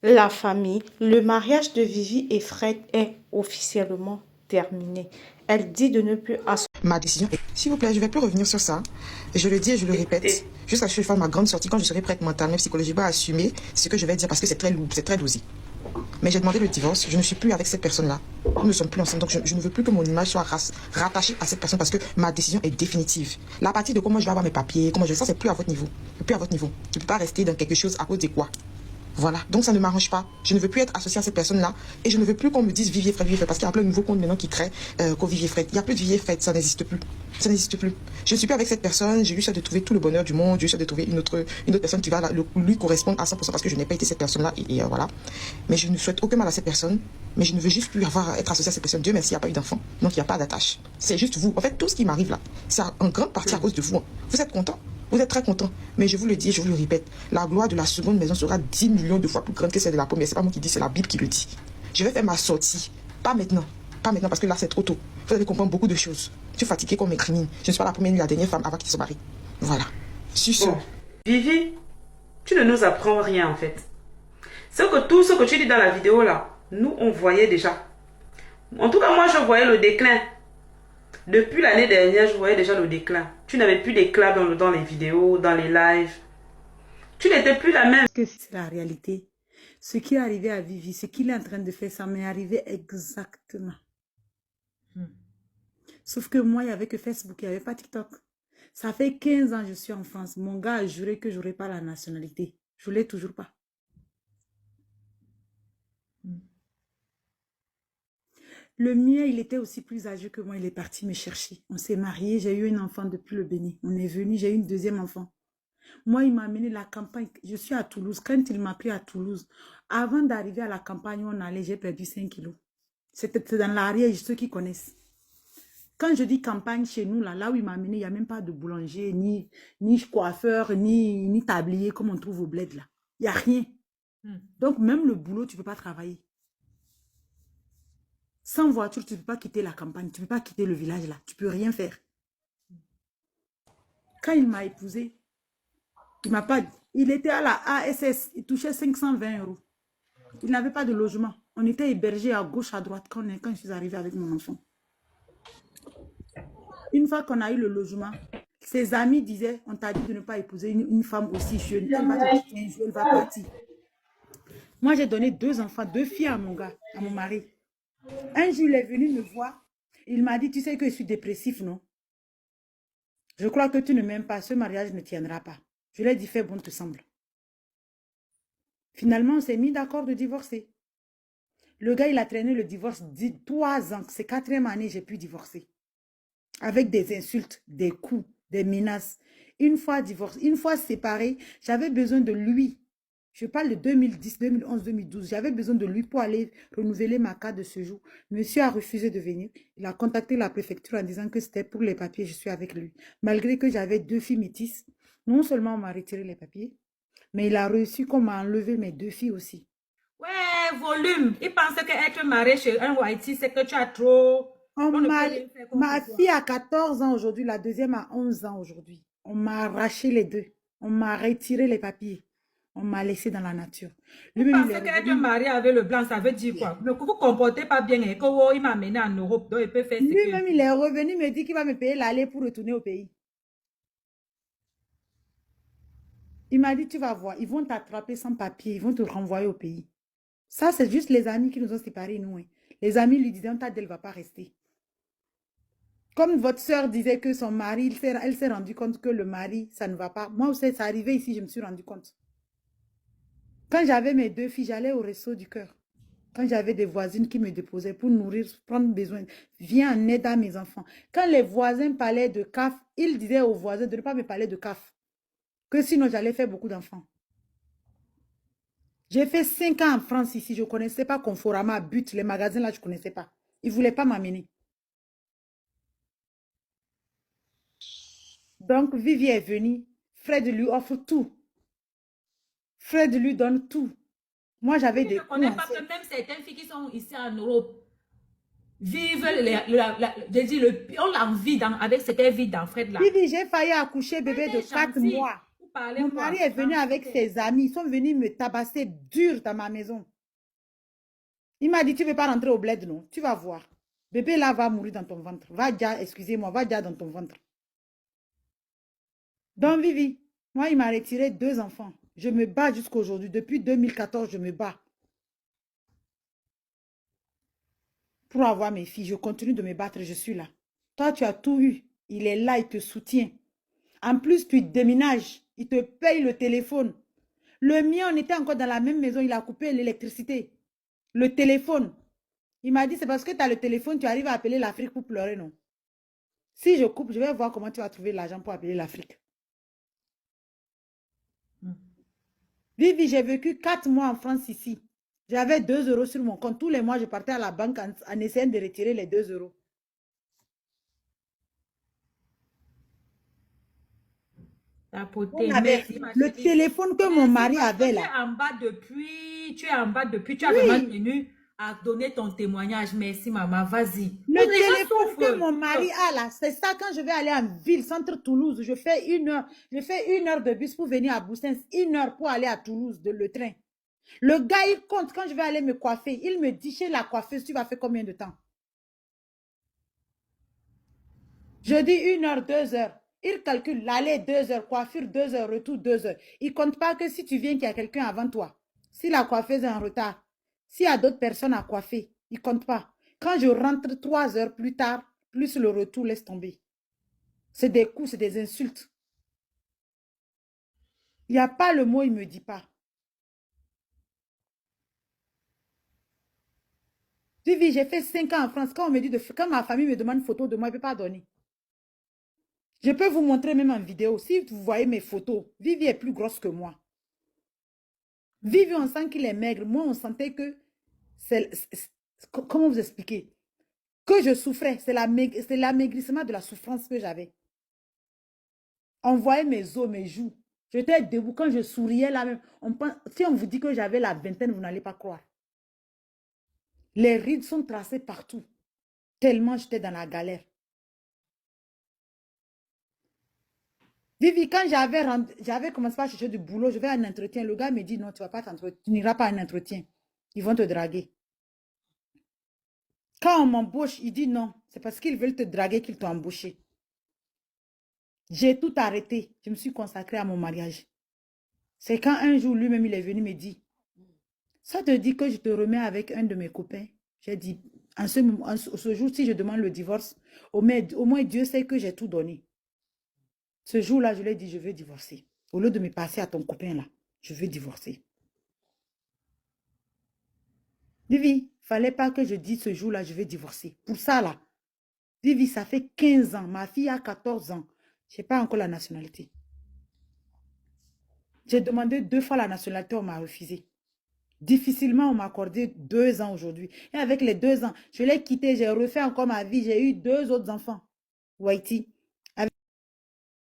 La famille, le mariage de Vivi et Fred est officiellement terminé. Elle dit de ne plus Ma décision est... S'il vous plaît, je ne vais plus revenir sur ça. Je le dis et je le répète. Jusqu'à ce que je fasse ma grande sortie, quand je serai prête mentalement et psychologiquement à assumer ce que je vais dire parce que c'est très lourd, c'est très dosé. Mais j'ai demandé le divorce, je ne suis plus avec cette personne-là. Nous ne sommes plus ensemble, donc je ne veux plus que mon image soit rattachée à cette personne parce que ma décision est définitive. La partie de comment je vais avoir mes papiers, comment je vais... Ça, c'est plus à votre niveau. Plus à votre niveau. Je ne peux pas rester dans quelque chose à cause de quoi. Voilà, donc ça ne m'arrange pas. Je ne veux plus être associée à cette personne-là et je ne veux plus qu'on me dise Vivier Fred, parce qu'il y a plein de nouveaux comptes maintenant qui créent Vivier Fred. Il n'y a plus de Vivier Fred, ça n'existe plus. Ça n'existe plus. Je ne suis plus avec cette personne, j'ai eu ça de trouver tout le bonheur du monde, j'ai eu ça de trouver une autre personne qui va lui correspondre à 100% parce que je n'ai pas été cette personne-là et voilà. Mais je ne souhaite aucun mal à cette personne, mais je ne veux juste plus être associée à cette personne. Dieu merci, il n'y a pas eu d'enfant, donc il n'y a pas d'attache. C'est juste vous. En fait, tout ce qui m'arrive là, c'est en grande partie à cause de vous. Vous êtes content? Vous êtes très content, mais je vous le dis, je vous le répète, la gloire de la seconde maison sera 10 millions de fois plus grande que celle de la première. C'est pas moi qui dis, c'est la Bible qui le dit. Je vais faire ma sortie, pas maintenant, parce que là c'est trop tôt. Vous allez comprendre beaucoup de choses. Je suis fatiguée qu'on m'écrimine. Je ne suis pas la première ni la dernière femme avant qu'il se marie. Voilà. Sur ce. Bon, Vivi, tu ne nous apprends rien en fait. C'est que tout ce que tu dis dans la vidéo là, nous on voyait déjà. En tout cas, moi je voyais le déclin. Depuis l'année dernière, je voyais déjà le déclin. Tu n'avais plus d'éclat dans les vidéos, dans les lives. Tu n'étais plus la même. Que c'est la réalité. Ce qui est arrivé à Vivi, ce qu'il est en train de faire, ça m'est arrivé exactement. Sauf que moi, il n'y avait que Facebook, il n'y avait pas TikTok. Ça fait 15 ans que je suis en France. Mon gars a juré que je n'aurais pas la nationalité. Je ne l'ai toujours pas. Le mien, il était aussi plus âgé que moi. Il est parti me chercher. On s'est mariés. J'ai eu un enfant depuis le Bénin. On est venu. J'ai eu une deuxième enfant. Moi, il m'a amené la campagne. Je suis à Toulouse. Quand il m'a pris à Toulouse, avant d'arriver à la campagne où on allait, j'ai perdu 5 kilos. C'était dans l'arrière, ceux qui connaissent. Quand je dis campagne chez nous, là où il m'a amené, il n'y a même pas de boulanger, ni coiffeur, ni tablier comme on trouve au bled là. Il n'y a rien. Donc, même le boulot, tu ne peux pas travailler. Sans voiture, tu ne peux pas quitter la campagne, tu ne peux pas quitter le village là. Tu ne peux rien faire. Quand il m'a épousé, il m'a pas... Il était à la ASS, il touchait 520 €. Il n'avait pas de logement. On était hébergés à gauche, à droite quand je suis arrivée avec mon enfant. Une fois qu'on a eu le logement, ses amis disaient, on t'a dit de ne pas épouser une femme aussi jeune. Elle va partir. Moi, j'ai donné 2 enfants, 2 filles à mon gars, à mon mari. Un jour, il est venu me voir. Il m'a dit, tu sais que je suis dépressif, non? Je crois que tu ne m'aimes pas. Ce mariage ne tiendra pas. Je lui ai dit, fais bon te semble. Finalement, on s'est mis d'accord de divorcer. Le gars, il a traîné le divorce 3 ans. C'est 4e année, j'ai pu divorcer. Avec des insultes, des coups, des menaces. Une fois divorcé, une fois séparé, j'avais besoin de lui. Je parle de 2010, 2011, 2012. J'avais besoin de lui pour aller renouveler ma carte de séjour. Monsieur a refusé de venir. Il a contacté la préfecture en disant que c'était pour les papiers. Je suis avec lui. Malgré que j'avais 2 filles métisses, non seulement on m'a retiré les papiers, mais il a reçu qu'on m'a enlevé mes 2 filles aussi. Ouais, volume. Il pensait qu'être marié chez un Whitey, c'est que tu as trop... Ma fille a 14 ans aujourd'hui, la deuxième a 11 ans aujourd'hui. On m'a arraché les 2. On m'a retiré les papiers. On m'a laissé dans la nature. Il pensait qu'être marié avec le blanc, ça veut dire quoi? Ne vous comportez pas bien et qu'il m'a amené en Europe, donc il peut faire ce que... Lui-même, il est revenu me dire qu'il va me payer l'aller pour retourner au pays. Il m'a dit, tu vas voir, ils vont t'attraper sans papier, ils vont te renvoyer au pays. Ça, c'est juste les amis qui nous ont séparés, nous. Hein. Les amis lui disaient, elle ne va pas rester. Comme votre soeur disait que son mari, elle s'est rendue compte que le mari, ça ne va pas. Moi, c'est arrivé ici, je me suis rendu compte. Quand j'avais mes 2 filles, j'allais au Resto du Cœur. Quand j'avais des voisines qui me déposaient pour nourrir, prendre besoin, viens en aide à mes enfants. Quand les voisins parlaient de CAF, ils disaient aux voisins de ne pas me parler de CAF. Que sinon, j'allais faire beaucoup d'enfants. J'ai fait 5 ans en France ici. Je ne connaissais pas Conforama, But, les magasins là, je ne connaissais pas. Ils ne voulaient pas m'amener. Donc, Vivi est venue. Fred lui offre tout. Fred lui donne tout. Moi, j'avais des... Je ne connais pas que même certaines filles qui sont ici en Europe vivent, ont l'envie avec ce qu'elles vivent dans Fred là. Vivi, j'ai failli accoucher bébé de 4 mois. parlez Mon quoi? mari est venu avec ses amis. Ils sont venus me tabasser dur dans ma maison. Il m'a dit, tu ne veux pas rentrer au bled, non? Tu vas voir. Bébé là va mourir dans ton ventre. Va déjà, excusez-moi, va déjà dans ton ventre. Donc, Vivi, moi, il m'a retiré 2 enfants. Je me bats jusqu'à aujourd'hui. Depuis 2014, je me bats pour avoir mes filles. Je continue de me battre, je suis là. Toi, tu as tout eu. Il est là, il te soutient. En plus, tu déménages. Il te paye le téléphone. Le mien, on était encore dans la même maison. Il a coupé l'électricité. Le téléphone. Il m'a dit, c'est parce que tu as le téléphone, tu arrives à appeler l'Afrique pour pleurer, non? Si je coupe, je vais voir comment tu vas trouver l'argent pour appeler l'Afrique. Vivi, j'ai vécu 4 mois en France ici. J'avais 2 euros sur mon compte. Tous les mois, je partais à la banque en essayant de retirer les 2 euros. Tapoter. On avait Merci, ma le chérie. téléphone que mon Merci mari parce que avait tu là. es en bas depuis. Tu es en bas depuis. Tu as vraiment tenu à donner ton témoignage. Merci, maman. Vas-y. Le Les gens téléphone que souffrent. mon mari a là, c'est ça quand je vais aller en ville, centre Toulouse. Je fais 1 heure. Je fais 1 heure de bus pour venir à Boussens. 1 heure pour aller à Toulouse, le train. Le gars, il compte quand je vais aller me coiffer. Il me dit chez la coiffeuse, tu vas faire combien de temps? Je dis 1 heure, 2 heures. Il calcule l'aller 2 heures, coiffure 2 heures, retour 2 heures. Il ne compte pas que si tu viens qu'il y a quelqu'un avant toi. Si la coiffeuse est en retard, s'il y a d'autres personnes à coiffer, il ne compte pas. Quand je rentre 3 heures plus tard, plus le retour, laisse tomber. C'est des coups, c'est des insultes. Il n'y a pas le mot, il ne me dit pas. Vivi, j'ai fait 5 ans en France. Quand on me dit quand ma famille me demande une photo de moi, je ne peux pas donner. Je peux vous montrer même en vidéo. Si vous voyez mes photos, Vivi est plus grosse que moi. Vivi, on sent qu'il est maigre. Moi, on sentait que comment vous expliquer? Que je souffrais. C'est l'amaigrissement de la souffrance que j'avais. On voyait mes os, mes joues. J'étais debout. Quand je souriais là même, si on vous dit que j'avais la vingtaine, vous n'allez pas croire. Les rides sont tracées partout. Tellement j'étais dans la galère. Vivi, quand j'avais commencé à chercher du boulot, je vais à un entretien. Le gars me dit, non, tu n'iras pas à un entretien. Ils vont te draguer. Quand on m'embauche, il dit non. C'est parce qu'ils veulent te draguer qu'ils t'ont embauché. J'ai tout arrêté. Je me suis consacrée à mon mariage. C'est quand un jour, lui-même, il est venu me dire, ça te dit que je te remets avec un de mes copains? J'ai dit, ce jour, si je demande le divorce, au moins Dieu sait que j'ai tout donné. Ce jour-là, je lui ai dit, je veux divorcer. Au lieu de me passer à ton copain là, je veux divorcer. Vivi, il ne fallait pas que je dise ce jour-là, je vais divorcer. Pour ça là, Vivi, ça fait 15 ans. Ma fille a 14 ans. Je n'ai pas encore la nationalité. J'ai demandé 2 fois la nationalité, on m'a refusé. Difficilement, on m'a accordé 2 ans aujourd'hui. Et avec les 2 ans, je l'ai quitté, j'ai refait encore ma vie. J'ai eu 2 autres enfants. Whitey.